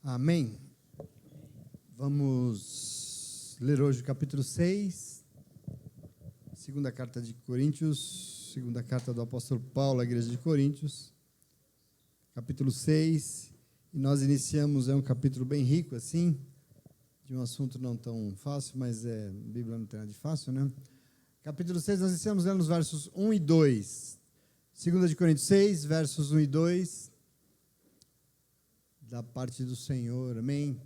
Amém. Vamos ler hoje o capítulo 6, segunda carta de Coríntios, segunda carta do apóstolo Paulo à igreja de Coríntios, capítulo 6, e nós iniciamos, é um capítulo bem rico, assim, de um assunto não tão fácil, mas a Bíblia não tem nada de fácil, né? Capítulo 6, nós iniciamos lendo os versos 1 e 2, segunda de Coríntios 6, versos 1 e 2, da parte do Senhor, amém?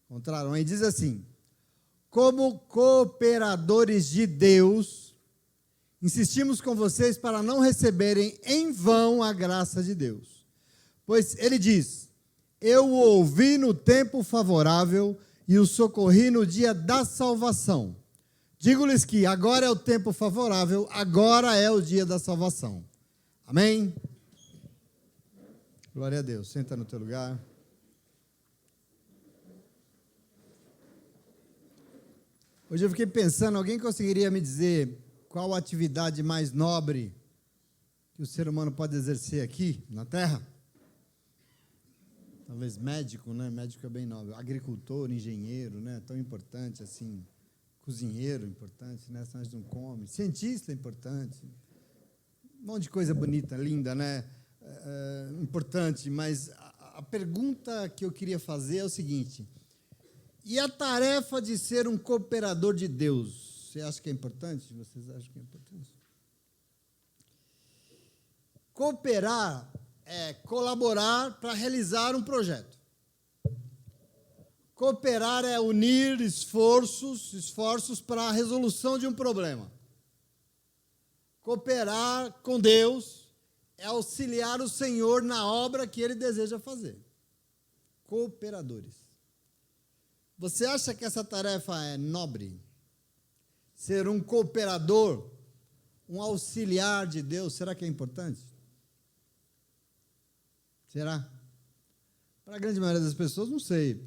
Encontraram aí? Diz assim: como cooperadores de Deus, insistimos com vocês para não receberem em vão a graça de Deus. Pois ele diz: eu o ouvi no tempo favorável e o socorri no dia da salvação. Digo-lhes que agora é o tempo favorável, agora é o dia da salvação. Amém? Glória a Deus. Senta no teu lugar. Hoje eu fiquei pensando, alguém conseguiria me dizer qual a atividade mais nobre que o ser humano pode exercer aqui na Terra? Talvez médico, né? Médico é bem nobre. Agricultor, engenheiro, né? Tão importante assim. Cozinheiro, importante, né? Senão a gente não come. Cientista, importante. Um monte de coisa bonita, linda, né? Importante, mas a pergunta que eu queria fazer é o seguinte: e a tarefa de ser um cooperador de Deus, você acha que é importante? Vocês acham que é importante? Cooperar é colaborar para realizar um projeto. Cooperar é unir esforços para a resolução de um problema. Cooperar com Deus é auxiliar o Senhor na obra que Ele deseja fazer. Cooperadores. Você acha que essa tarefa é nobre? Ser um cooperador, um auxiliar de Deus, será que é importante? Será? Para a grande maioria das pessoas, não sei.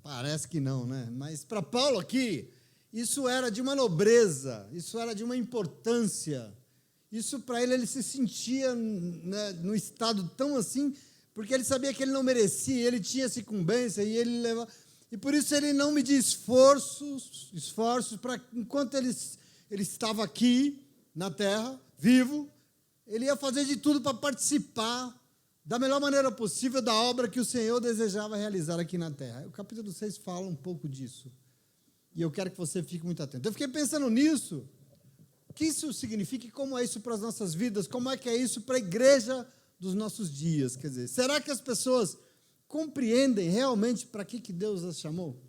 Parece que não, né? Mas para Paulo aqui, isso era de uma nobreza, isso era de uma importância. Isso para ele se sentia, né, no estado tão assim, porque ele sabia que ele não merecia, ele tinha essa incumbência e ele levava. E por isso ele não media esforços para, enquanto ele estava aqui na terra, vivo, ele ia fazer de tudo para participar da melhor maneira possível da obra que o Senhor desejava realizar aqui na terra. O capítulo 6 fala um pouco disso. E eu quero que você fique muito atento. Eu fiquei pensando nisso, o que isso significa e como é isso para as nossas vidas, como é que é isso para a igreja dos nossos dias. Quer dizer, será que as pessoas compreendem realmente para que Deus as chamou?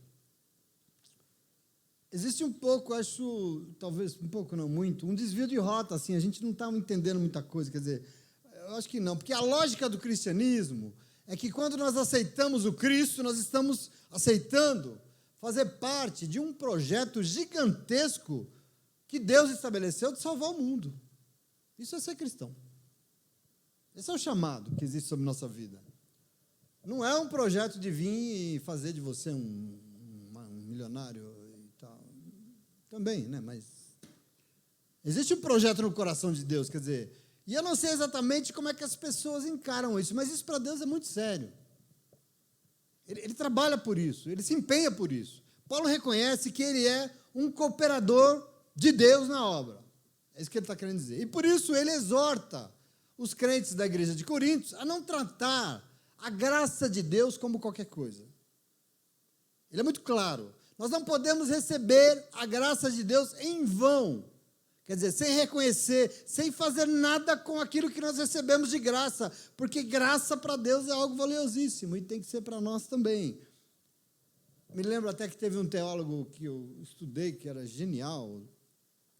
Existe um pouco, acho, talvez um pouco, não muito, um desvio de rota, assim, a gente não está entendendo muita coisa, quer dizer, eu acho que não, porque a lógica do cristianismo é que quando nós aceitamos o Cristo, nós estamos aceitando fazer parte de um projeto gigantesco que Deus estabeleceu de salvar o mundo. Isso é ser cristão. Esse é o chamado que existe sobre nossa vida. Não é um projeto de vir e fazer de você um milionário e tal. Também, né? Mas existe um projeto no coração de Deus, quer dizer, e eu não sei exatamente como é que as pessoas encaram isso, mas isso para Deus é muito sério. Ele trabalha por isso, ele se empenha por isso. Paulo reconhece que ele é um cooperador de Deus na obra. É isso que ele está querendo dizer. E por isso ele exorta os crentes da igreja de Coríntios a não tratar a graça de Deus como qualquer coisa. Ele é muito claro. Nós não podemos receber a graça de Deus em vão. Quer dizer, sem reconhecer, sem fazer nada com aquilo que nós recebemos de graça. Porque graça para Deus é algo valiosíssimo e tem que ser para nós também. Me lembro até que teve um teólogo que eu estudei, que era genial,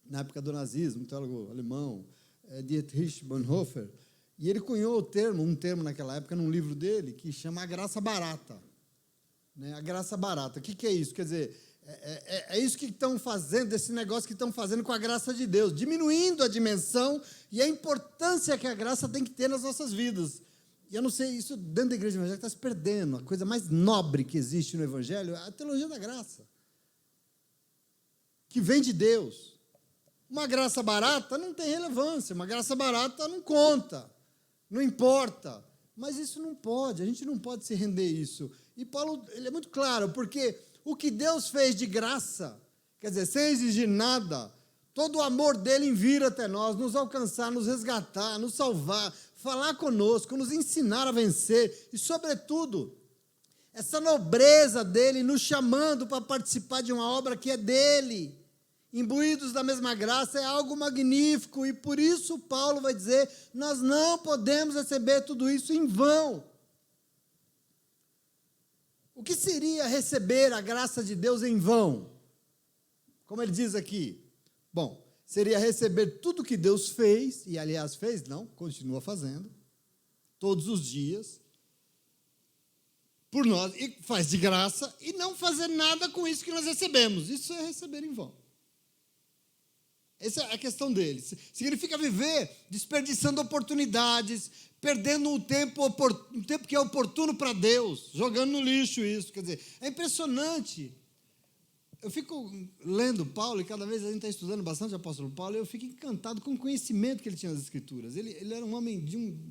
na época do nazismo, um teólogo alemão, Dietrich Bonhoeffer. E ele cunhou um termo naquela época, num livro dele, que chama a graça barata. Né? A graça barata. O que é isso? Quer dizer, é isso que estão fazendo, esse negócio que estão fazendo com a graça de Deus, diminuindo a dimensão e a importância que a graça tem que ter nas nossas vidas. E eu não sei, isso dentro da igreja evangélica está se perdendo. A coisa mais nobre que existe no evangelho é a teologia da graça, que vem de Deus. Uma graça barata não tem relevância, uma graça barata não conta. Não importa. Mas isso não pode, a gente não pode se render a isso. E Paulo, ele é muito claro, porque o que Deus fez de graça, quer dizer, sem exigir nada, todo o amor dele em vir até nós, nos alcançar, nos resgatar, nos salvar, falar conosco, nos ensinar a vencer, e sobretudo, essa nobreza dele nos chamando para participar de uma obra que é dele, imbuídos da mesma graça, é algo magnífico, e por isso Paulo vai dizer, nós não podemos receber tudo isso em vão. O que seria receber a graça de Deus em vão? Como ele diz aqui, bom, seria receber tudo que Deus fez, e aliás fez, não, continua fazendo, todos os dias, por nós, e faz de graça, e não fazer nada com isso que nós recebemos. Isso é receber em vão. Essa é a questão dele. Significa viver desperdiçando oportunidades, perdendo um tempo que é oportuno para Deus, jogando no lixo isso. Quer dizer, é impressionante. Eu fico lendo Paulo, e cada vez a gente está estudando bastante o apóstolo Paulo, e eu fico encantado com o conhecimento que ele tinha das Escrituras. Ele era um homem de um...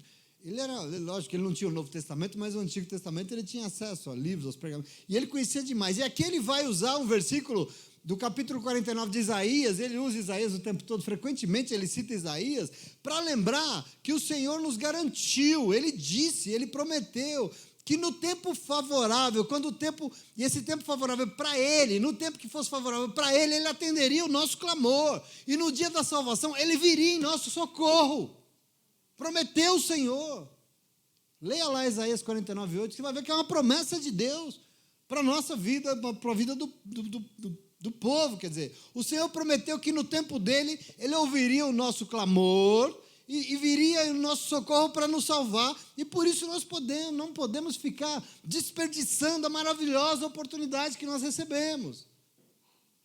lógico que ele não tinha o Novo Testamento, mas o Antigo Testamento ele tinha acesso a livros, aos pergamentos, e ele conhecia demais. E aqui ele vai usar um versículo do capítulo 49 de Isaías, ele usa Isaías o tempo todo, frequentemente ele cita Isaías, para lembrar que o Senhor nos garantiu, ele disse, ele prometeu, que no tempo favorável, e esse tempo favorável para ele, no tempo que fosse favorável para ele, ele atenderia o nosso clamor, e no dia da salvação, ele viria em nosso socorro, prometeu o Senhor. Leia lá Isaías 49:8, você vai ver que é uma promessa de Deus, para a nossa vida, para a vida do povo, quer dizer, o Senhor prometeu que no tempo dele, ele ouviria o nosso clamor, e viria o nosso socorro para nos salvar, e por isso nós não podemos ficar desperdiçando a maravilhosa oportunidade que nós recebemos.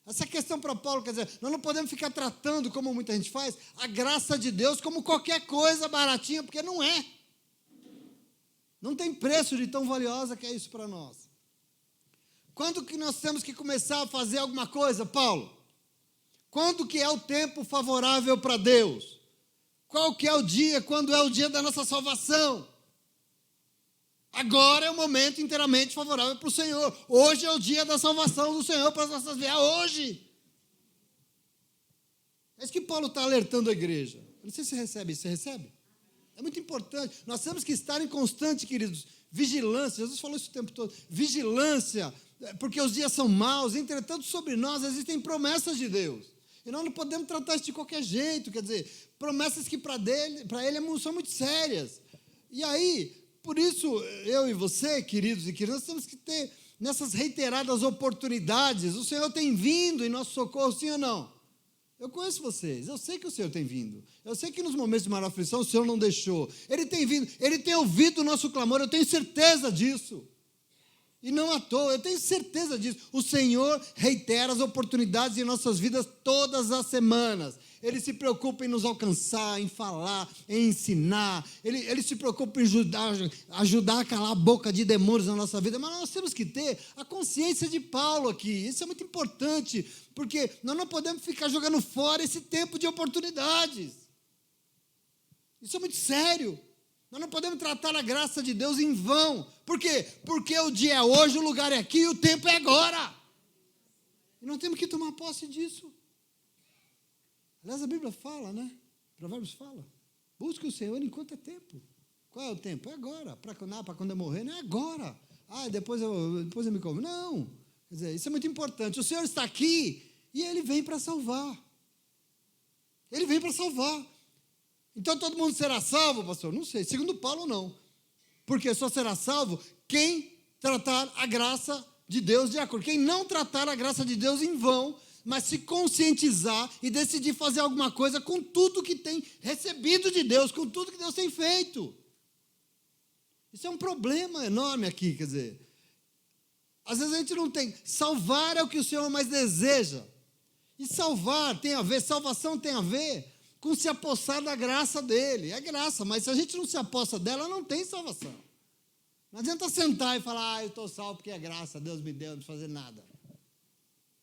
Essa questão para Paulo, quer dizer, nós não podemos ficar tratando, como muita gente faz, a graça de Deus como qualquer coisa baratinha, porque não é. Não tem preço de tão valiosa que é isso para nós. Quando que nós temos que começar a fazer alguma coisa, Paulo? Quando que é o tempo favorável para Deus? Qual que é o dia, quando é o dia da nossa salvação? Agora é o momento inteiramente favorável para o Senhor. Hoje é o dia da salvação do Senhor para as nossas vidas. Hoje. É isso que Paulo está alertando a igreja. Eu não sei se você recebe isso. Você recebe? É muito importante. Nós temos que estar em constante, queridos, vigilância. Jesus falou isso o tempo todo. Vigilância, porque os dias são maus. Entretanto, sobre nós existem promessas de Deus. E nós não podemos tratar isso de qualquer jeito. Quer dizer, promessas que para ele são muito sérias. E aí, por isso, eu e você, queridos e queridas, nós temos que ter nessas reiteradas oportunidades. O Senhor tem vindo em nosso socorro, sim ou não? Eu conheço vocês, eu sei que o Senhor tem vindo. Eu sei que nos momentos de maior aflição o Senhor não deixou. Ele tem vindo, Ele tem ouvido o nosso clamor, eu tenho certeza disso. E não à toa, eu tenho certeza disso. O Senhor reitera as oportunidades em nossas vidas todas as semanas. Ele se preocupa em nos alcançar, em falar, em ensinar. Ele se preocupa em ajudar a calar a boca de demônios na nossa vida. Mas nós temos que ter a consciência de Paulo aqui. Isso é muito importante, porque nós não podemos ficar jogando fora esse tempo de oportunidades. Isso é muito sério. Nós não podemos tratar a graça de Deus em vão. Por quê? Porque o dia é hoje, o lugar é aqui e o tempo é agora. E nós temos que tomar posse disso. Aliás, a Bíblia fala, né? Provérbios fala. Busque o Senhor enquanto é tempo. Qual é o tempo? É agora. Para quando eu morrer, não é agora. Depois eu me como. Não. Quer dizer, isso é muito importante. O Senhor está aqui e Ele vem para salvar. Ele vem para salvar. Então todo mundo será salvo, pastor? Não sei. Segundo Paulo, não. Porque só será salvo quem tratar a graça de Deus de acordo. Quem não tratar a graça de Deus em vão, mas se conscientizar e decidir fazer alguma coisa com tudo que tem recebido de Deus, com tudo que Deus tem feito. Isso é um problema enorme aqui, quer dizer. Às vezes a gente não tem. Salvar é o que o Senhor mais deseja. E salvar tem a ver, salvação tem a ver com se apossar da graça dele. É graça, mas se a gente não se apossa dela, não tem salvação. Não adianta sentar e falar, eu estou salvo porque é graça, Deus me deu, não fazer nada.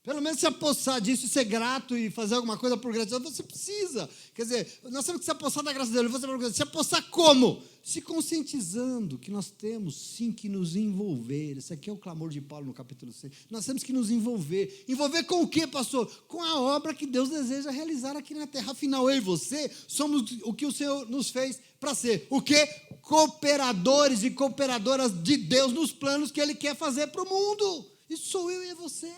Pelo menos se apossar disso e ser grato e fazer alguma coisa por gratidão, você precisa. Quer dizer, nós temos que se apossar da graça dele. Se apossar como? Se conscientizando que nós temos sim que nos envolver. Esse aqui é o clamor de Paulo no capítulo 6. Nós temos que nos envolver. Envolver com o quê, pastor? Com a obra que Deus deseja realizar aqui na terra. Afinal, eu e você somos o que o Senhor nos fez para ser. O quê? Cooperadores e cooperadoras de Deus nos planos que Ele quer fazer para o mundo. Isso sou eu e é você.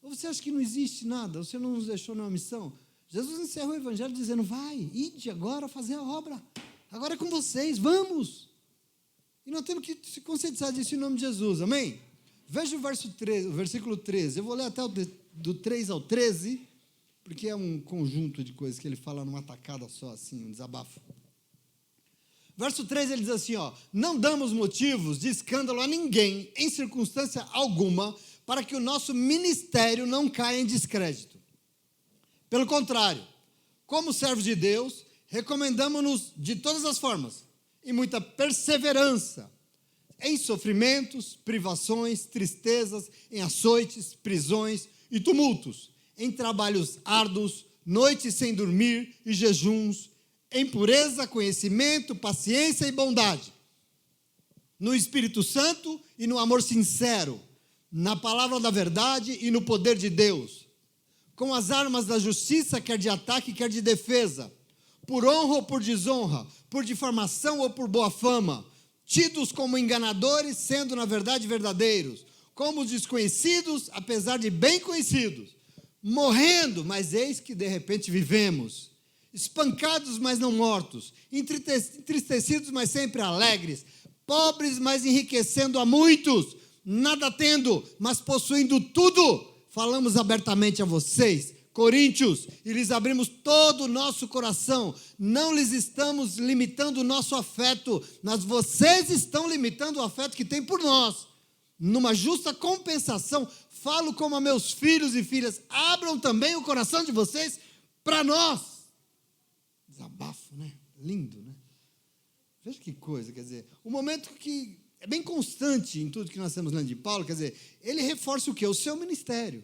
Ou você acha que não existe nada? Você não nos deixou numa missão? Jesus encerra o evangelho dizendo, vai, ide agora fazer a obra. Agora é com vocês, vamos. E nós temos que se conscientizar disso em nome de Jesus, amém? Veja o versículo 13. Eu vou ler até do 3 ao 13, porque é um conjunto de coisas que ele fala numa tacada só, assim, um desabafo. Verso 13 ele diz assim, não damos motivos de escândalo a ninguém, em circunstância alguma, para que o nosso ministério não caia em descrédito. Pelo contrário, como servos de Deus, recomendamos-nos de todas as formas, e muita perseverança, em sofrimentos, privações, tristezas, em açoites, prisões e tumultos, em trabalhos árduos, noites sem dormir e jejuns, em pureza, conhecimento, paciência e bondade, no Espírito Santo e no amor sincero, na palavra da verdade e no poder de Deus, com as armas da justiça, quer de ataque, quer de defesa, por honra ou por desonra, por difamação ou por boa fama, tidos como enganadores, sendo na verdade verdadeiros, como os desconhecidos, apesar de bem conhecidos, morrendo, mas eis que de repente vivemos, espancados, mas não mortos, entristecidos, mas sempre alegres, pobres, mas enriquecendo a muitos, nada tendo, mas possuindo tudo, falamos abertamente a vocês, Coríntios, e lhes abrimos todo o nosso coração, não lhes estamos limitando o nosso afeto, mas vocês estão limitando o afeto que têm por nós, numa justa compensação, falo como a meus filhos e filhas, abram também o coração de vocês para nós, desabafo, né? Lindo, né? Veja que coisa, quer dizer, o momento que é bem constante em tudo que nós temos lendo de Paulo, quer dizer, ele reforça o quê? O seu ministério.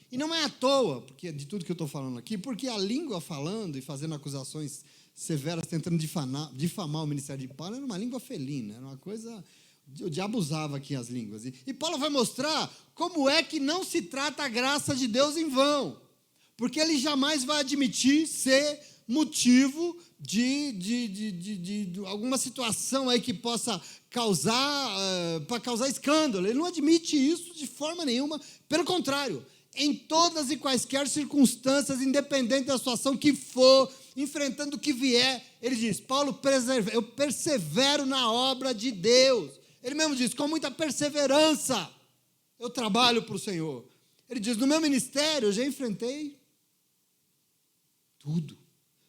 E não é à toa, porque de tudo que eu estou falando aqui, porque a língua falando e fazendo acusações severas, tentando difamar o ministério de Paulo, era uma língua felina, era uma coisa... O diabo usava aqui as línguas. E Paulo vai mostrar como é que não se trata a graça de Deus em vão, porque ele jamais vai admitir ser motivo de alguma situação aí que possa para causar escândalo. Ele não admite isso de forma nenhuma. Pelo contrário, em todas e quaisquer circunstâncias, independente da situação que for, enfrentando o que vier, ele diz, Paulo, eu persevero na obra de Deus. Ele mesmo diz, com muita perseverança, eu trabalho para o Senhor. Ele diz, no meu ministério, eu já enfrentei tudo.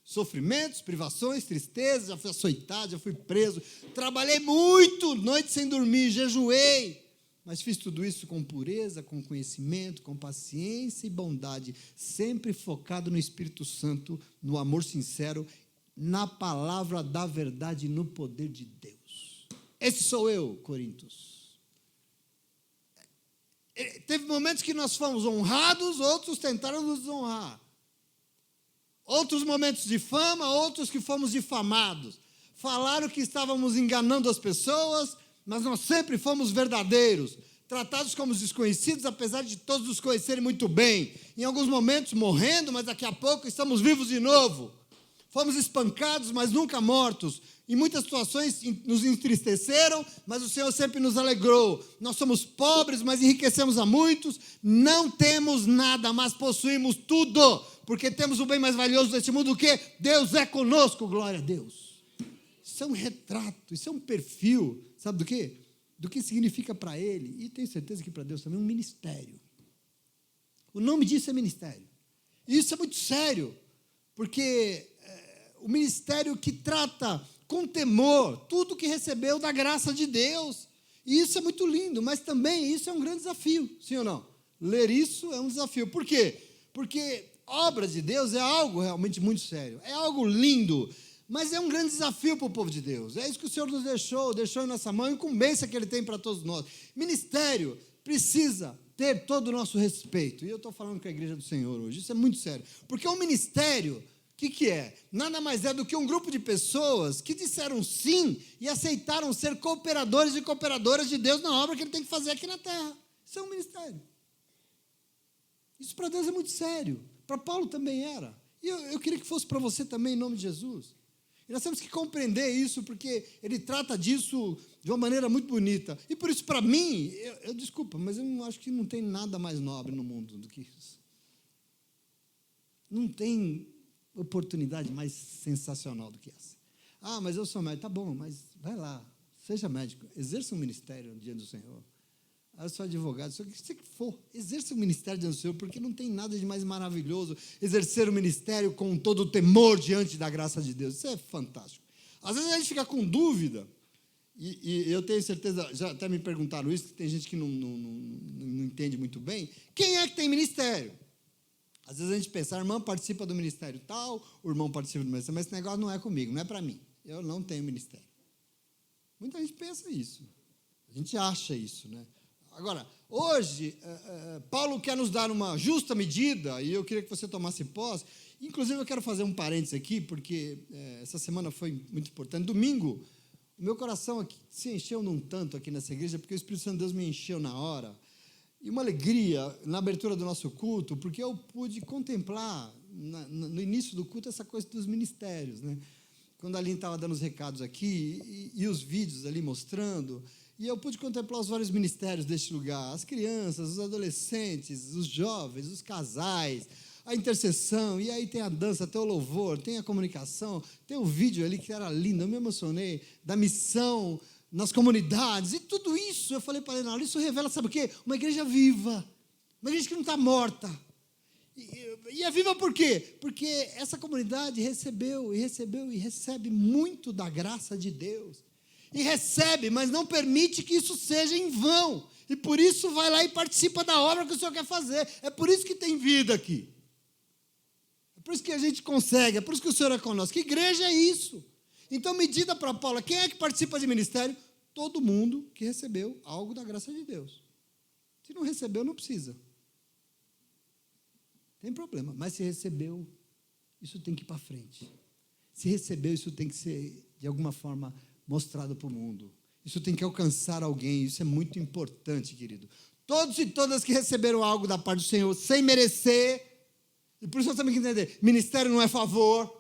Sofrimentos, privações, tristezas, já fui açoitado, já fui preso, trabalhei muito, noite sem dormir, jejuei, mas fiz tudo isso com pureza, com conhecimento, com paciência e bondade, sempre focado no Espírito Santo, no amor sincero, na palavra da verdade e no poder de Deus. Esse sou eu, Coríntios. Teve momentos que nós fomos honrados, outros tentaram nos desonrar. Outros momentos de fama, outros que fomos difamados. Falaram que estávamos enganando as pessoas, mas nós sempre fomos verdadeiros. Tratados como desconhecidos, apesar de todos nos conhecerem muito bem. Em alguns momentos morrendo, mas daqui a pouco estamos vivos de novo. Fomos espancados, mas nunca mortos. Em muitas situações nos entristeceram, mas o Senhor sempre nos alegrou. Nós somos pobres, mas enriquecemos a muitos. Não temos nada, mas possuímos tudo. Porque temos o bem mais valioso deste mundo, o quê? Deus é conosco, glória a Deus. Isso é um retrato, isso é um perfil, sabe do quê? Do que significa para ele, e tenho certeza que para Deus também, um ministério. O nome disso é ministério. E isso é muito sério, porque o ministério que trata com temor tudo que recebeu da graça de Deus. E isso é muito lindo, mas também isso é um grande desafio, sim ou não? Ler isso é um desafio. Por quê? Porque obra de Deus é algo realmente muito sério, é algo lindo, mas é um grande desafio para o povo de Deus. É isso que o Senhor nos deixou em nossa mão, a incumbência que Ele tem para todos nós. Ministério precisa ter todo o nosso respeito. E eu estou falando com a igreja do Senhor hoje, isso é muito sério. Porque o ministério, o que é? Nada mais é do que um grupo de pessoas que disseram sim e aceitaram ser cooperadores e cooperadoras de Deus na obra que Ele tem que fazer aqui na terra. Isso é um ministério. Isso para Deus é muito sério. Para Paulo também era. E eu queria que fosse para você também, em nome de Jesus. E nós temos que compreender isso, porque ele trata disso de uma maneira muito bonita. E por isso, para mim, desculpa, mas eu não acho que não tem nada mais nobre no mundo do que isso. Não tem oportunidade mais sensacional do que essa. Ah, mas eu sou médico. Tá bom, mas vai lá, seja médico, exerça um ministério diante do Senhor. Eu sou advogado, o que você for, exerça o ministério diante do Senhor, porque não tem nada de mais maravilhoso exercer o ministério com todo o temor diante da graça de Deus. Isso é fantástico. Às vezes a gente fica com dúvida, e eu tenho certeza, já até me perguntaram isso, que tem gente que não entende muito bem. Quem é que tem ministério? Às vezes a gente pensa, a irmã participa do ministério tal, o irmão participa do ministério, mas esse negócio não é comigo, não é para mim. Eu não tenho ministério. Muita gente pensa isso. A gente acha isso, né? Agora, hoje, Paulo quer nos dar uma justa medida, e eu queria que você tomasse posse. Inclusive, eu quero fazer um parênteses aqui, porque essa semana foi muito importante. Domingo, o meu coração aqui se encheu num tanto aqui nessa igreja, porque o Espírito Santo de Deus me encheu na hora. E uma alegria na abertura do nosso culto, porque eu pude contemplar, no início do culto, essa coisa dos ministérios, né? Quando a Aline estava dando os recados aqui, e os vídeos ali mostrando... E eu pude contemplar os vários ministérios deste lugar, as crianças, os adolescentes, os jovens, os casais, a intercessão, e aí tem a dança, tem o louvor, tem a comunicação, tem o vídeo ali que era lindo, eu me emocionei, da missão nas comunidades, e tudo isso, eu falei para ele, não, isso revela, sabe o quê? Uma igreja viva, uma igreja que não está morta. E é viva por quê? Porque essa comunidade recebeu e recebe muito da graça de Deus. E recebe, mas não permite que isso seja em vão. E por isso vai lá e participa da obra que o Senhor quer fazer. É por isso que tem vida aqui. É por isso que a gente consegue, é por isso que o Senhor é conosco. Que igreja é isso? Então, medida para Paulo, quem é que participa de ministério? Todo mundo que recebeu algo da graça de Deus. Se não recebeu, não precisa. Tem problema, mas se recebeu, isso tem que ir para frente. Se recebeu, isso tem que ser, de alguma forma, mostrado para o mundo. Isso tem que alcançar alguém, isso é muito importante, querido. Todos e todas que receberam algo da parte do Senhor, sem merecer, e por isso nós temos que entender, ministério não é favor,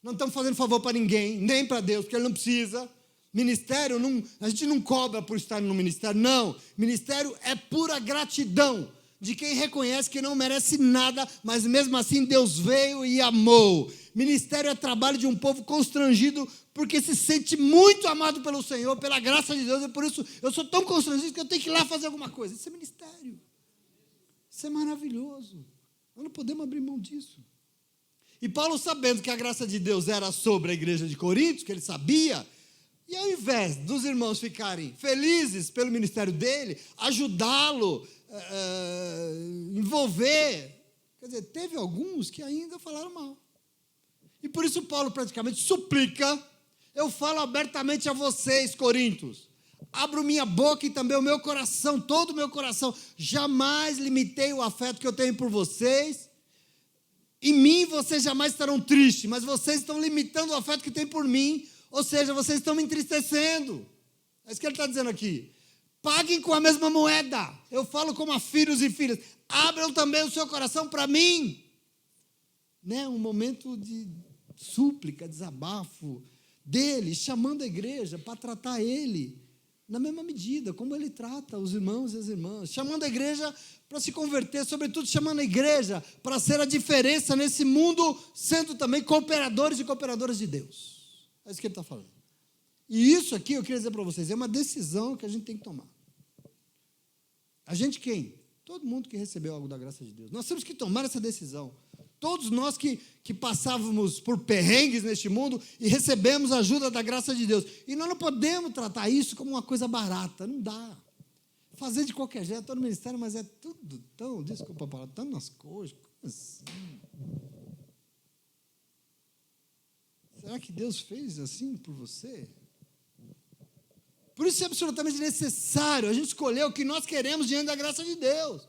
não estamos fazendo favor para ninguém, nem para Deus, porque Ele não precisa. Ministério, a gente não cobra por estar no ministério, não. Ministério é pura gratidão de quem reconhece que não merece nada, mas mesmo assim Deus veio e amou. Ministério é trabalho de um povo constrangido, porque se sente muito amado pelo Senhor, pela graça de Deus, e por isso eu sou tão constrangido que eu tenho que ir lá fazer alguma coisa. Isso é ministério. Isso é maravilhoso. Nós não podemos abrir mão disso. E Paulo, sabendo que a graça de Deus era sobre a igreja de Corinto, que ele sabia, e ao invés dos irmãos ficarem felizes pelo ministério dele, ajudá-lo, envolver, quer dizer, teve alguns que ainda falaram mal. E por isso Paulo praticamente suplica, eu falo abertamente a vocês, Coríntios, abro minha boca e também o meu coração, todo o meu coração, jamais limitei o afeto que eu tenho por vocês. Em mim vocês jamais estarão tristes, mas vocês estão limitando o afeto que tem por mim, ou seja, vocês estão me entristecendo. É isso que ele está dizendo aqui. Paguem com a mesma moeda. Eu falo como a filhos e filhas. Abram também o seu coração para mim. Né? Um momento de súplica, desabafo dele, chamando a igreja para tratar ele na mesma medida, como ele trata os irmãos e as irmãs. Chamando a igreja para se converter, sobretudo chamando a igreja para ser a diferença nesse mundo, sendo também cooperadores e cooperadoras de Deus. É isso que ele está falando. E isso aqui, eu queria dizer para vocês, é uma decisão que a gente tem que tomar. A gente quem? Todo mundo que recebeu algo da graça de Deus. Nós temos que tomar essa decisão. Todos nós que passávamos por perrengues neste mundo e recebemos a ajuda da graça de Deus. E nós não podemos tratar isso como uma coisa barata, não dá. Fazer de qualquer jeito, estou no ministério, mas é tudo tão, desculpa a palavra, tão nas coisas, como assim? Será que Deus fez assim por você? Por isso é absolutamente necessário a gente escolher o que nós queremos diante da graça de Deus.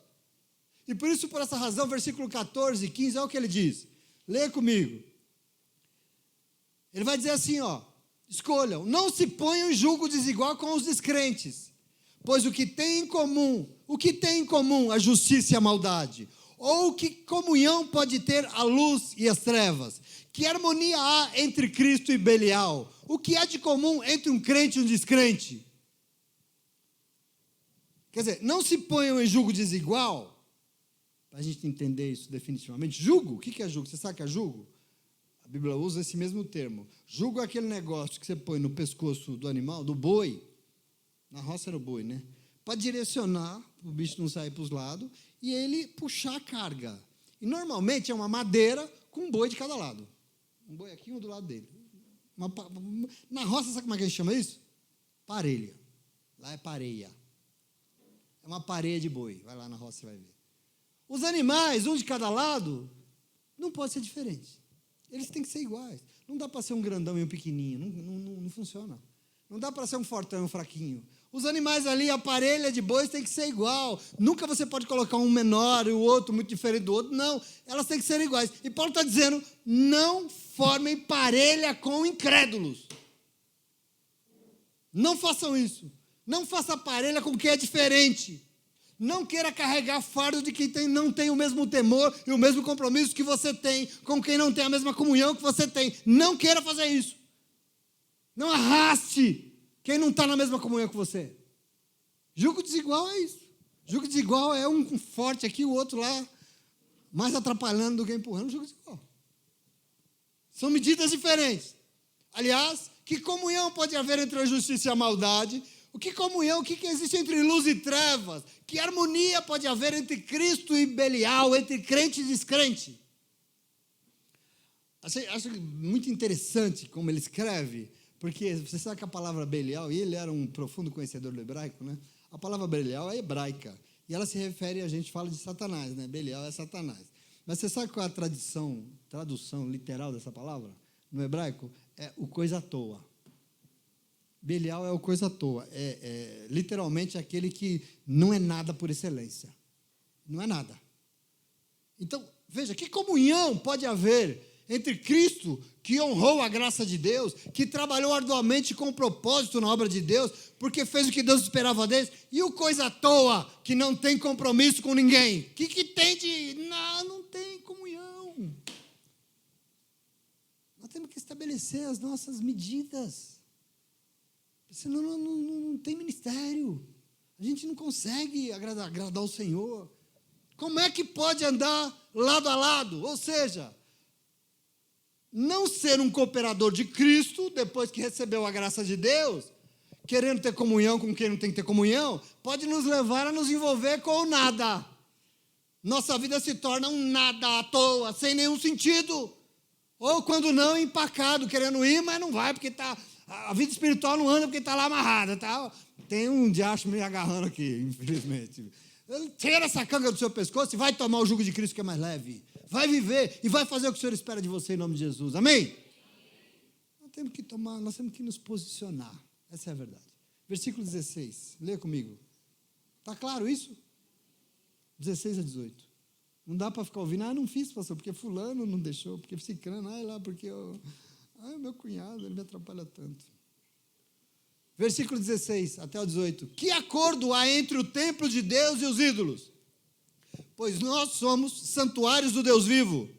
E por isso, por essa razão, versículo 14 e 15, olha o que ele diz. Leia comigo. Ele vai dizer assim, escolham, não se ponham em julgo desigual com os descrentes, pois o que tem em comum a justiça e a maldade? Ou que comunhão pode ter a luz e as trevas? Que harmonia há entre Cristo e Belial? O que há de comum entre um crente e um descrente? Quer dizer, não se ponham em julgo desigual, para a gente entender isso definitivamente. Julgo, o que é julgo? Você sabe o que é julgo? A Bíblia usa esse mesmo termo. Julgo é aquele negócio que você põe no pescoço do animal, do boi. Na roça era o boi, né? Para direcionar, o bicho não sair para os lados, e ele puxar a carga. E normalmente é uma madeira com um boi de cada lado. Um boi aqui e um do lado dele. Na roça, sabe como é que a gente chama isso? Parelha. Lá é pareia. É uma pareia de boi. Vai lá na roça, você vai ver. Os animais, um de cada lado, não pode ser diferente. Eles têm que ser iguais. Não dá para ser um grandão e um pequenininho. Não funciona. Não dá para ser um fortão e um fraquinho. Os animais ali, a parelha de bois tem que ser igual. Nunca você pode colocar um menor e o outro muito diferente do outro. Não, elas têm que ser iguais. E Paulo está dizendo, não formem parelha com incrédulos. Não façam isso. Não faça parelha com quem é diferente. Não queira carregar fardo de quem não tem o mesmo temor e o mesmo compromisso que você tem, com quem não tem a mesma comunhão que você tem. Não queira fazer isso. Não arraste quem não está na mesma comunhão que você. Julgo desigual é isso. Julgo desigual é um forte aqui, o outro lá, mais atrapalhando do que empurrando. Julgo desigual. São medidas diferentes. Aliás, que comunhão pode haver entre a justiça e a maldade? O que comunhão, o que existe entre luz e trevas? Que harmonia pode haver entre Cristo e Belial, entre crente e descrente? Acho muito interessante como ele escreve, porque você sabe que a palavra Belial, e ele era um profundo conhecedor do hebraico, né? A palavra Belial é hebraica, e ela se refere, a gente fala de Satanás, né? Belial é Satanás. Mas você sabe qual é a tradução literal dessa palavra? No hebraico, é o coisa à toa. Belial é o coisa à toa. Literalmente aquele que não é nada por excelência. Não é nada. Então, veja, que comunhão pode haver entre Cristo, que honrou a graça de Deus, que trabalhou arduamente com propósito na obra de Deus, porque fez o que Deus esperava deles, e o coisa à toa, que não tem compromisso com ninguém. O que tem de... Não tem comunhão. Nós temos que estabelecer as nossas medidas. Senão não tem ministério. A gente não consegue agradar o Senhor. Como é que pode andar lado a lado? Ou seja, não ser um cooperador de Cristo, depois que recebeu a graça de Deus, querendo ter comunhão com quem não tem que ter comunhão, pode nos levar a nos envolver com o nada. Nossa vida se torna um nada à toa, sem nenhum sentido. Ou quando não, empacado, querendo ir, mas não vai, porque a vida espiritual não anda porque está lá amarrada. Tá? Tem um diacho me agarrando aqui, infelizmente. Tira essa canga do seu pescoço e vai tomar o jugo de Cristo que é mais leve. Vai viver e vai fazer o que o Senhor espera de você em nome de Jesus. Amém? Nós temos que nos posicionar. Essa é a verdade. Versículo 16. Leia comigo. Está claro isso? 16 a 18. Não dá para ficar ouvindo, não fiz, pastor, porque fulano não deixou, porque ciclano, porque meu cunhado, ele me atrapalha tanto. Versículo 16 até o 18. Que acordo há entre o templo de Deus e os ídolos? Pois nós somos santuários do Deus vivo.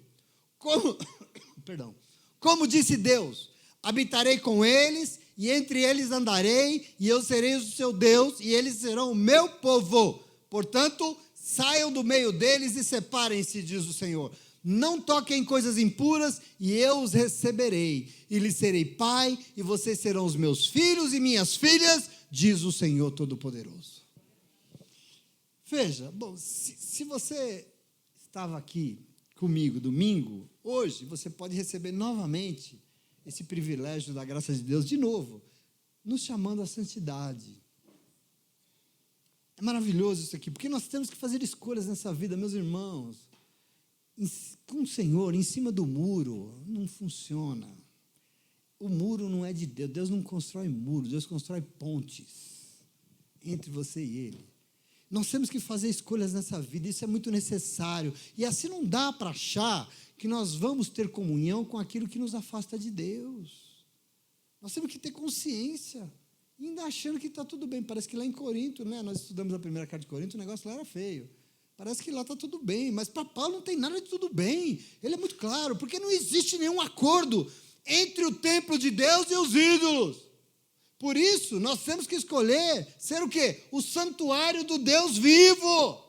Como disse Deus, habitarei com eles, e entre eles andarei, e eu serei o seu Deus, e eles serão o meu povo. Portanto, saiam do meio deles e separem-se, diz o Senhor. Não toquem em coisas impuras, e eu os receberei. E lhes serei pai, e vocês serão os meus filhos e minhas filhas, diz o Senhor Todo-Poderoso. Veja, se você estava aqui comigo domingo, hoje você pode receber novamente esse privilégio da graça de Deus, de novo, nos chamando à santidade. É maravilhoso isso aqui, porque nós temos que fazer escolhas nessa vida, meus irmãos. Com o Senhor, em cima do muro, não funciona. o muro não é de Deus. Deus não constrói muros, Deus constrói pontes entre você e Ele. Nós temos que fazer escolhas nessa vida, isso é muito necessário. E assim não dá para achar que nós vamos ter comunhão com aquilo que nos afasta de Deus. Nós temos que ter consciência, ainda achando que está tudo bem. Parece que lá em Corinto, né, nós estudamos a primeira carta de Corinto, o negócio lá era feio. Parece que lá está tudo bem, mas para Paulo não tem nada de tudo bem. Ele é muito claro, porque não existe nenhum acordo entre o templo de Deus e os ídolos. Por isso, nós temos que escolher ser o quê? O santuário do Deus vivo.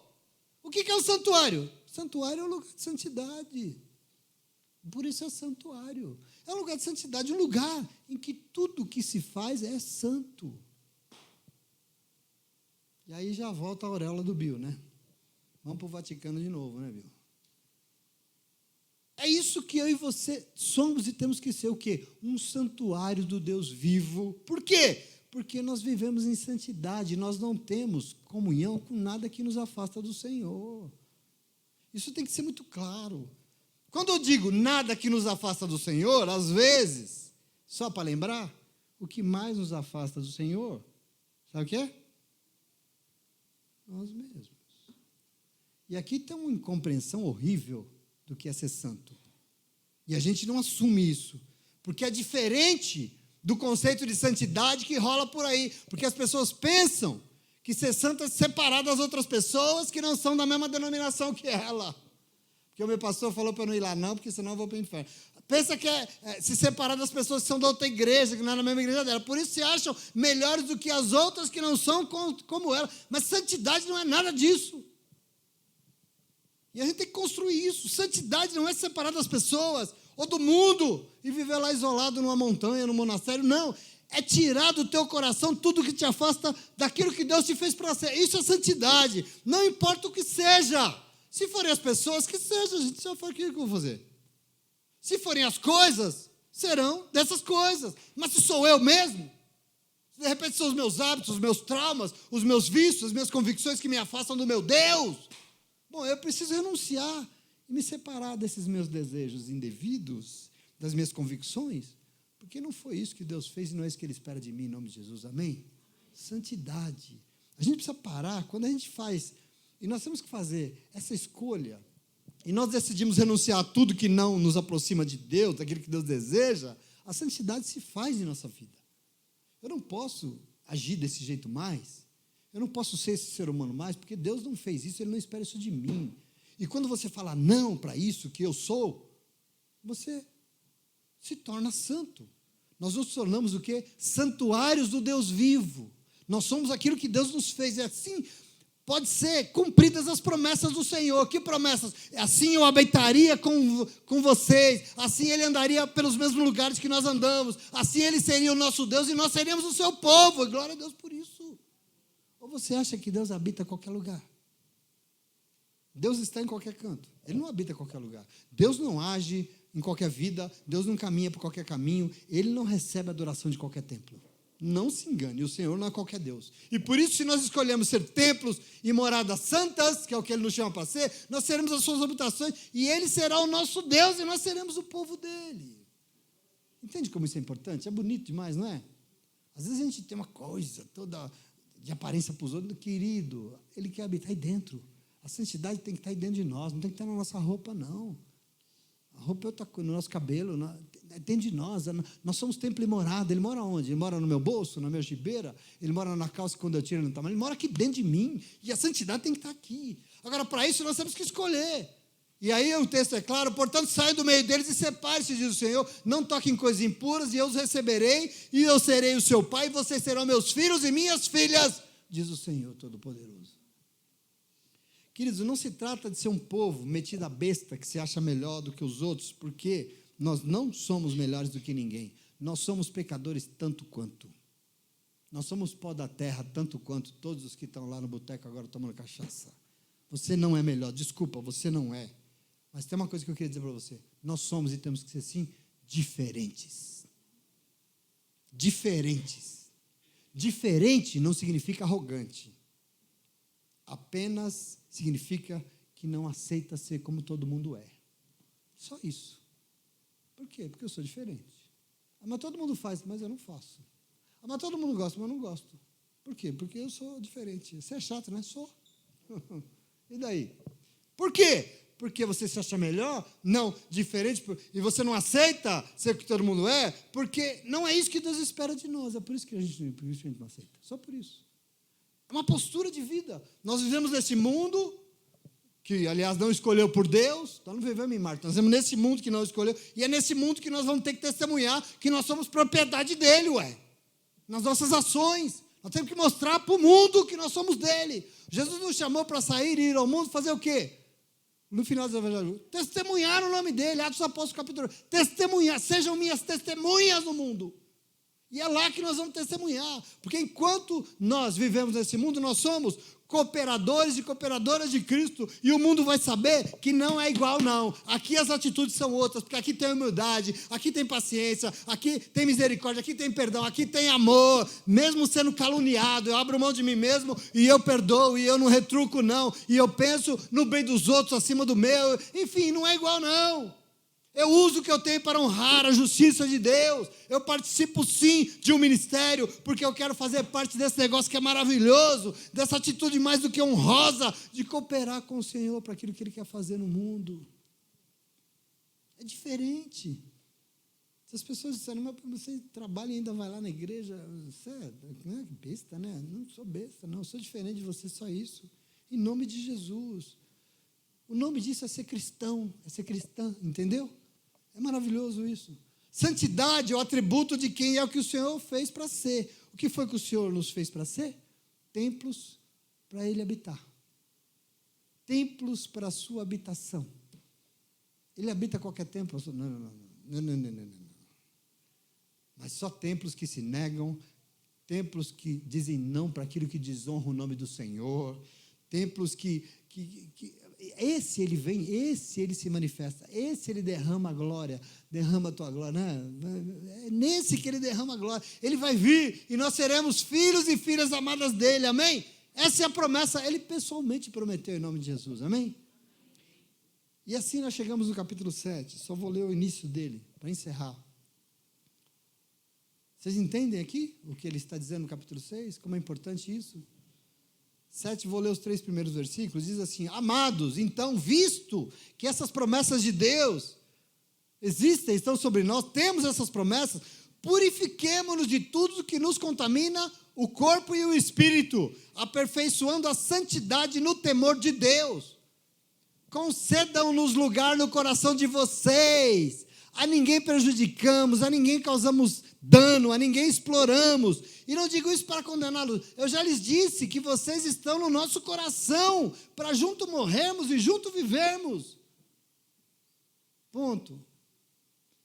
O que é o santuário? O santuário é um lugar de santidade. Por isso é santuário. É um lugar de santidade, um lugar em que tudo que se faz é santo. E aí já volta a auréola do Bill, né? Vamos para o Vaticano de novo, né, Bill? É isso que eu e você somos e temos que ser o quê? Um santuário do Deus vivo. Por quê? Porque nós vivemos em santidade, nós não temos comunhão com nada que nos afasta do Senhor. Isso tem que ser muito claro. Quando eu digo nada que nos afasta do Senhor, às vezes, só para lembrar, o que mais nos afasta do Senhor, sabe o que é? Nós mesmos. E aqui tem uma incompreensão horrível do que é ser santo. E a gente não assume isso, porque é diferente do conceito de santidade que rola por aí, porque as pessoas pensam que ser santo é separar das outras pessoas que não são da mesma denominação que ela. Porque o meu pastor falou para eu não ir lá não, porque senão eu vou para o inferno. Pensa que é se separar das pessoas que são da outra igreja, que não é na mesma igreja dela. Por isso se acham melhores do que as outras que não são como ela. Mas santidade não é nada disso. E a gente tem que construir isso. Santidade não é separar das pessoas ou do mundo e viver lá isolado numa montanha, num monastério. Não. É tirar do teu coração tudo que te afasta daquilo que Deus te fez para ser. Isso é santidade. Não importa o que seja. Se forem as pessoas, que seja, gente. Se eu for, o que eu vou fazer? Se forem as coisas, serão dessas coisas. Mas se sou eu mesmo, se de repente são os meus hábitos, os meus traumas, os meus vícios, as minhas convicções que me afastam do meu Deus, bom, eu preciso renunciar e me separar desses meus desejos indevidos, das minhas convicções, porque não foi isso que Deus fez e não é isso que Ele espera de mim, em nome de Jesus, amém? Santidade. A gente precisa parar, quando a gente faz, e nós temos que fazer essa escolha, e nós decidimos renunciar a tudo que não nos aproxima de Deus, daquilo que Deus deseja, a santidade se faz em nossa vida. Eu não posso agir desse jeito mais, eu não posso ser esse ser humano mais, porque Deus não fez isso, Ele não espera isso de mim. E quando você fala não para isso que eu sou, você se torna santo. Nós nos tornamos o quê? Santuários do Deus vivo. Nós somos aquilo que Deus nos fez. É assim, pode ser cumpridas as promessas do Senhor. Que promessas? Assim eu habitaria com vocês, assim Ele andaria pelos mesmos lugares que nós andamos, assim Ele seria o nosso Deus e nós seríamos o seu povo. E glória a Deus por isso. Ou você acha que Deus habita em qualquer lugar? Deus está em qualquer canto. Ele não habita em qualquer lugar. Deus não age em qualquer vida. Deus não caminha por qualquer caminho. Ele não recebe adoração de qualquer templo. Não se engane, o Senhor não é qualquer Deus. E por isso, se nós escolhemos ser templos e moradas santas, que é o que Ele nos chama para ser, nós seremos as suas habitações e Ele será o nosso Deus e nós seremos o povo dEle. Entende como isso é importante? É bonito demais, não é? Às vezes a gente tem uma coisa toda de aparência para os outros. Querido, Ele quer habitar aí dentro. A santidade tem que estar aí dentro de nós, não tem que estar na nossa roupa, não. A roupa é outra coisa, no nosso cabelo, é dentro de nós. Nós somos templo e morada. Ele mora onde? Ele mora no meu bolso, na minha gibeira? Ele mora na calça quando eu tiro ele não está mais? Ele mora aqui dentro de mim. E a santidade tem que estar aqui. Agora, para isso, nós temos que escolher. E aí o texto é claro, portanto, saia do meio deles e separe-se, diz o Senhor, não toquem coisas impuras, e eu os receberei, e eu serei o seu pai, e vocês serão meus filhos e minhas filhas, diz o Senhor Todo-Poderoso. Queridos, não se trata de ser um povo metido a besta, que se acha melhor do que os outros, porque nós não somos melhores do que ninguém, nós somos pecadores tanto quanto. Nós somos pó da terra tanto quanto todos os que estão lá no boteco agora tomando cachaça. Você não é melhor, desculpa, você não é. Mas tem uma coisa que eu queria dizer para você. Nós somos e temos que ser, sim, diferentes. Diferentes. Diferente não significa arrogante. Apenas significa que não aceita ser como todo mundo é. Só isso. Por quê? Porque eu sou diferente. Mas todo mundo faz, mas eu não faço. Mas todo mundo gosta, mas eu não gosto. Por quê? Porque eu sou diferente. Você é chato, né? Sou. E daí? Por quê? Porque você se acha melhor? Não, diferente. E você não aceita ser o que todo mundo é? Porque não é isso que Deus espera de nós. É por isso que a gente não aceita. Só por isso. É uma postura de vida. Nós vivemos nesse mundo, que, aliás, não escolheu por Deus. Nós não vivemos em Marte. Nós vivemos nesse mundo que não escolheu. E é nesse mundo que nós vamos ter que testemunhar que nós somos propriedade dele, nas nossas ações. Nós temos que mostrar para o mundo que nós somos dele. Jesus nos chamou para sair e ir ao mundo fazer o quê? No final do Evangelho, testemunhar o nome dele, Atos dos Apóstolos, capítulo 2. Testemunhar, sejam minhas testemunhas no mundo. E é lá que nós vamos testemunhar. Porque enquanto nós vivemos nesse mundo, nós somos cooperadores e cooperadoras de Cristo, e o mundo vai saber que não é igual, não. Aqui as atitudes são outras, porque aqui tem humildade, aqui tem paciência, aqui tem misericórdia, aqui tem perdão, aqui tem amor, mesmo sendo caluniado, eu abro mão de mim mesmo, e eu perdoo, e eu não retruco, não, e eu penso no bem dos outros acima do meu, enfim, não é igual, não. Eu uso o que eu tenho para honrar a justiça de Deus. Eu participo sim de um ministério, porque eu quero fazer parte desse negócio que é maravilhoso, dessa atitude mais do que honrosa, de cooperar com o Senhor para aquilo que Ele quer fazer no mundo. É diferente. Se as pessoas disserem, mas você trabalha e ainda vai lá na igreja, você é besta, né? Não sou besta, não, eu sou diferente de você, só isso. Em nome de Jesus. O nome disso é ser cristão, é ser cristã, entendeu? É maravilhoso isso. Santidade é o atributo de quem é o que o Senhor fez para ser. O que foi que o Senhor nos fez para ser? Templos para Ele habitar. Templos para a sua habitação. Ele habita qualquer templo? Não. Mas só templos que se negam, templos que dizem não para aquilo que desonra o nome do Senhor, templos que esse ele vem, esse ele se manifesta, esse ele derrama a glória, derrama a tua glória, né? É nesse que ele derrama a glória. Ele vai vir e nós seremos filhos e filhas amadas dele, amém? Essa é a promessa, ele pessoalmente prometeu em nome de Jesus, amém? E assim nós chegamos no capítulo 7, só vou ler o início dele, para encerrar. Vocês entendem aqui o que ele está dizendo no capítulo 6? Como é importante isso? 7, vou ler os 3 primeiros versículos, diz assim: amados, então, visto que essas promessas de Deus existem, estão sobre nós, temos essas promessas, purifiquemo-nos de tudo que nos contamina o corpo e o espírito, aperfeiçoando a santidade no temor de Deus. Concedam-nos lugar no coração de vocês, a ninguém prejudicamos, a ninguém causamos dano, a ninguém exploramos. E não digo isso para condená-los. Eu já lhes disse que vocês estão no nosso coração, para junto morrermos e junto vivermos. Ponto.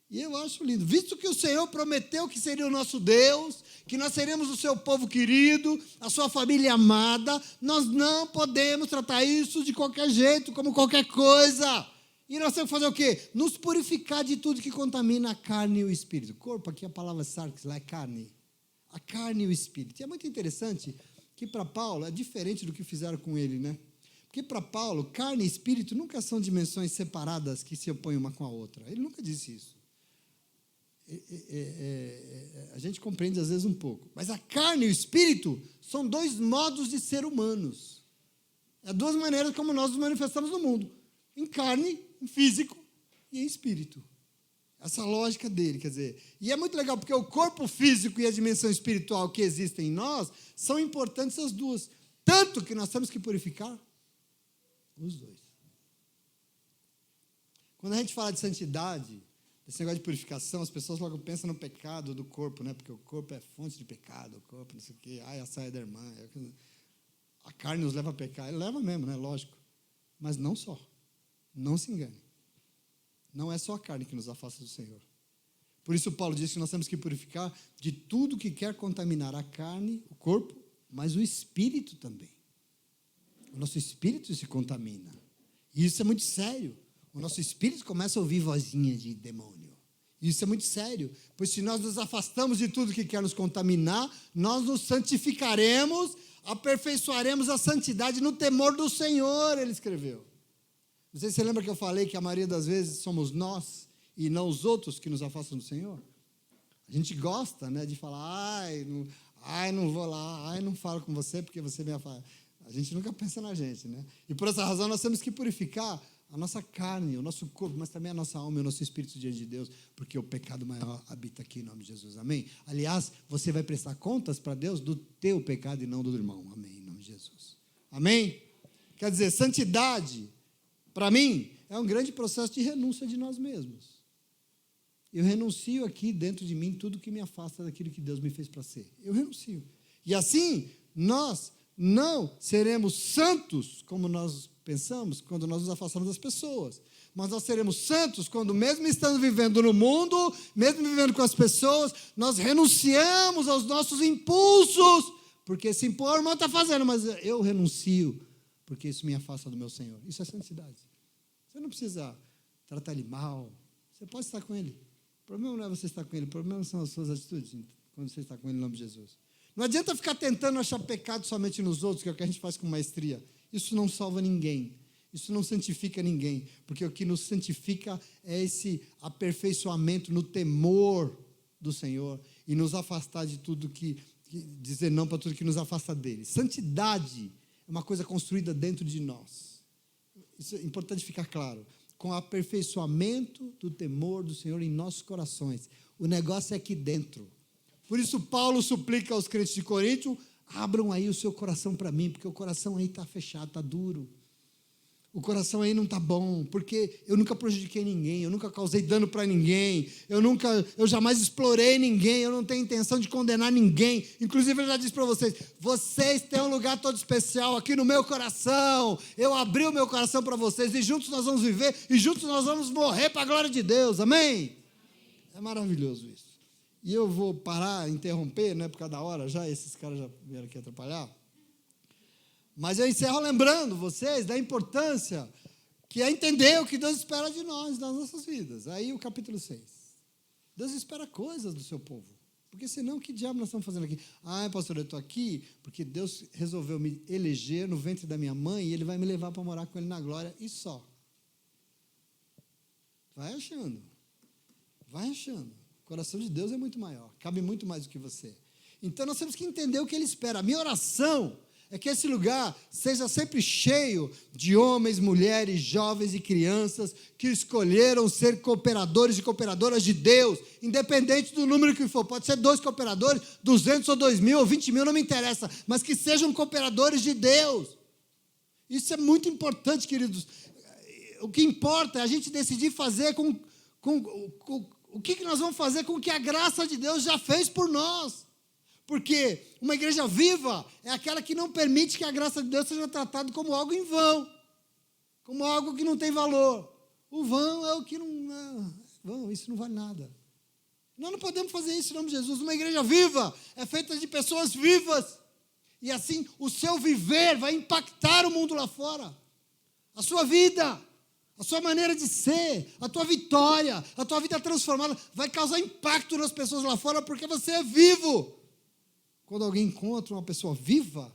E eu acho lindo. Visto que o Senhor prometeu que seria o nosso Deus, que nós seríamos o seu povo querido, a sua família amada, nós não podemos tratar isso de qualquer jeito, como qualquer coisa. E nós temos que fazer o quê? Nos purificar de tudo que contamina a carne e o espírito. Corpo, aqui a palavra sarx, lá é carne. A carne e o espírito. E é muito interessante que para Paulo é diferente do que fizeram com ele, né? Porque para Paulo, carne e espírito nunca são dimensões separadas que se opõem uma com a outra. Ele nunca disse isso. A gente compreende às vezes um pouco. Mas a carne e o espírito são dois modos de ser humanos. É duas maneiras como nós nos manifestamos no mundo. Em carne, em físico e em espírito. Essa lógica dele, quer dizer. E é muito legal, porque o corpo físico e a dimensão espiritual que existem em nós são importantes as duas. Tanto que nós temos que purificar os dois. Quando a gente fala de santidade, esse negócio de purificação, as pessoas logo pensam no pecado do corpo, né? Porque o corpo é fonte de pecado, o corpo não sei o quê, ai, a saia da irmã. A carne nos leva a pecar. Ele leva mesmo, né? Lógico. Mas não só. Não se engane. Não é só a carne que nos afasta do Senhor. Por isso Paulo diz que nós temos que purificar de tudo que quer contaminar a carne, o corpo, mas o espírito também. O nosso espírito se contamina. E isso é muito sério. O nosso espírito começa a ouvir vozinha de demônio. Isso é muito sério. Pois se nós nos afastamos de tudo que quer nos contaminar, nós nos santificaremos, aperfeiçoaremos a santidade no temor do Senhor, ele escreveu. Não sei se você lembra que eu falei que a maioria das vezes somos nós e não os outros que nos afastam do Senhor? A A gente gosta, né, de falar, não vou lá, não falo com você porque você me afasta. A gente nunca pensa na gente, né? E por essa razão nós temos que purificar a nossa carne, o nosso corpo, mas também a nossa alma e o nosso espírito diante de Deus, porque o pecado maior habita aqui em nome de Jesus, amém? Aliás, você vai prestar contas para Deus do teu pecado e não do irmão, amém, em nome de Jesus, amém? Quer dizer, santidade, para mim, é um grande processo de renúncia de nós mesmos. Eu renuncio aqui dentro de mim tudo que me afasta daquilo que Deus me fez para ser, eu renuncio, e assim, nós não seremos santos como nós pensamos quando nós nos afastamos das pessoas, mas nós seremos santos quando, mesmo estando vivendo no mundo, mesmo vivendo com as pessoas, nós renunciamos aos nossos impulsos, porque se impor, o irmão está fazendo, mas eu renuncio, porque isso me afasta do meu Senhor. Isso é santidade. Você não precisa tratar ele mal, você pode estar com ele. O problema não é você estar com ele, o problema são as suas atitudes quando você está com ele em nome de Jesus. Não adianta ficar tentando achar pecado somente nos outros, que é o que a gente faz com maestria. Isso não salva ninguém. Isso não santifica ninguém. Porque o que nos santifica é esse aperfeiçoamento no temor do Senhor e nos afastar de tudo dizer não para tudo que nos afasta dele. Santidade é uma coisa construída dentro de nós. Isso é importante ficar claro. Com o aperfeiçoamento do temor do Senhor em nossos corações. O negócio é aqui dentro. Por isso Paulo suplica aos crentes de Corinto, abram aí o seu coração para mim, porque o coração aí está fechado, está duro. O coração aí não está bom, porque eu nunca prejudiquei ninguém, eu nunca causei dano para ninguém, eu jamais explorei ninguém, eu não tenho intenção de condenar ninguém. Inclusive eu já disse para vocês, vocês têm um lugar todo especial aqui no meu coração. Eu abri o meu coração para vocês e juntos nós vamos viver e juntos nós vamos morrer para a glória de Deus, amém? É maravilhoso isso. E eu vou parar, interromper, não é por causa da hora já, esses caras já vieram aqui atrapalhar. Mas eu encerro lembrando vocês da importância que é entender o que Deus espera de nós, das nossas vidas. Aí o capítulo 6. Deus espera coisas do seu povo. Porque senão, que diabo nós estamos fazendo aqui? Pastor, eu estou aqui porque Deus resolveu me eleger no ventre da minha mãe e Ele vai me levar para morar com Ele na glória e só. Vai achando. Vai achando. O coração de Deus é muito maior, cabe muito mais do que você. Então nós temos que entender o que Ele espera. A minha oração é que esse lugar seja sempre cheio de homens, mulheres, jovens e crianças que escolheram ser cooperadores e cooperadoras de Deus, independente do número que for. Pode ser 2 cooperadores, 200 ou 2.000 ou 20.000, não me interessa, mas que sejam cooperadores de Deus. Isso é muito importante, queridos. O que importa é a gente decidir fazer o que nós vamos fazer com o que a graça de Deus já fez por nós. Porque uma igreja viva é aquela que não permite que a graça de Deus seja tratada como algo em vão, como algo que não tem valor. O vão é o que não... vão, isso não vale nada. Nós não podemos fazer isso em nome de Jesus. Uma igreja viva é feita de pessoas vivas. E assim, o seu viver vai impactar o mundo lá fora. A sua vida, a sua maneira de ser, a tua vitória, a tua vida transformada, vai causar impacto nas pessoas lá fora, porque você é vivo. Quando alguém encontra uma pessoa viva,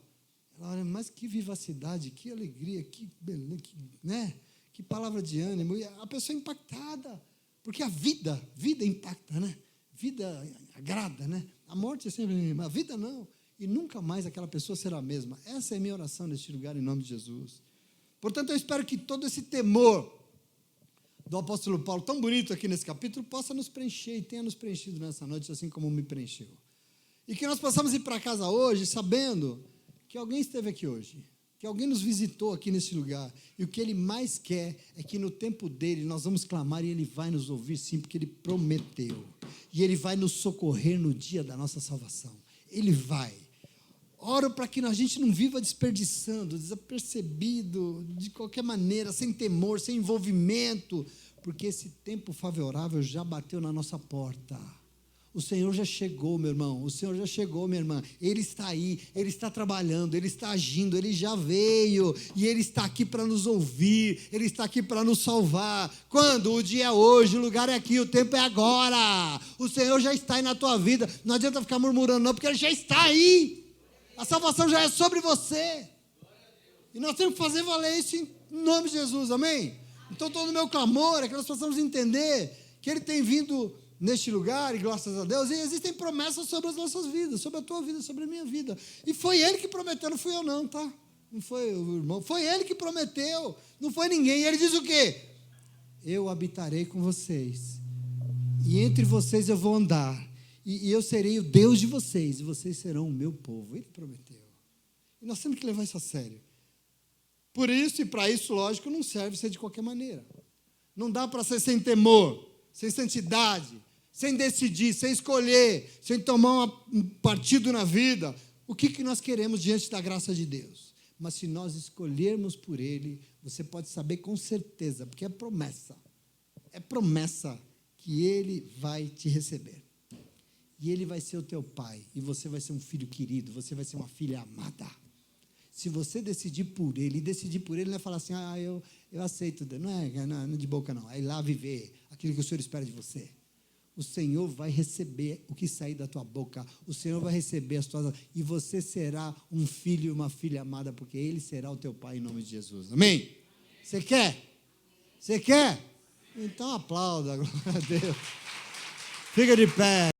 ela olha, mas que vivacidade, que alegria, que beleza, né? Que palavra de ânimo. E a pessoa é impactada, porque a vida impacta, né? Vida agrada, né? A morte é sempre, a vida não. E nunca mais aquela pessoa será a mesma. Essa é a minha oração neste lugar, em nome de Jesus. Portanto, eu espero que todo esse temor do apóstolo Paulo, tão bonito aqui nesse capítulo, possa nos preencher e tenha nos preenchido nessa noite, assim como me preencheu. E que nós possamos ir para casa hoje sabendo que alguém esteve aqui hoje, que alguém nos visitou aqui nesse lugar, e o que Ele mais quer é que no tempo dEle nós vamos clamar e Ele vai nos ouvir sim, porque Ele prometeu, e Ele vai nos socorrer no dia da nossa salvação. Ele vai. Oro para que a gente não viva desperdiçando, desapercebido, de qualquer maneira, sem temor, sem envolvimento, porque esse tempo favorável já bateu na nossa porta. O Senhor já chegou, meu irmão, o Senhor já chegou, minha irmã, Ele está aí, Ele está trabalhando, Ele está agindo, Ele já veio, e Ele está aqui para nos ouvir, Ele está aqui para nos salvar. Quando? O dia é hoje, o lugar é aqui, o tempo é agora. O Senhor já está aí na tua vida, não adianta ficar murmurando não, porque Ele já está aí. A salvação já é sobre você. E nós temos que fazer valer isso em nome de Jesus, amém? Então todo o meu clamor é que nós possamos entender que Ele tem vindo neste lugar, e graças a Deus, e existem promessas sobre as nossas vidas, sobre a tua vida, sobre a minha vida. E foi Ele que prometeu, não fui eu não, tá? Não foi o irmão, foi Ele que prometeu, não foi ninguém. E Ele diz o quê? Eu habitarei com vocês, e entre vocês eu vou andar, e eu serei o Deus de vocês, e vocês serão o meu povo. Ele prometeu. E nós temos que levar isso a sério. Por isso, e para isso, lógico, não serve ser de qualquer maneira. Não dá para ser sem temor, sem santidade, sem decidir, sem escolher, sem tomar um partido na vida. O que nós queremos diante da graça de Deus? Mas se nós escolhermos por Ele, você pode saber com certeza, porque é promessa que Ele vai te receber. E Ele vai ser o teu pai, e você vai ser um filho querido, você vai ser uma filha amada. Se você decidir por Ele, e decidir por Ele não é falar assim, eu aceito, não é de boca não, é ir lá viver aquilo que o Senhor espera de você. O Senhor vai receber o que sair da tua boca, o Senhor vai receber as tuas, e você será um filho e uma filha amada, porque Ele será o teu pai em nome de Jesus. Amém? Você quer? Você quer? Então aplauda, glória a Deus. Fica de pé.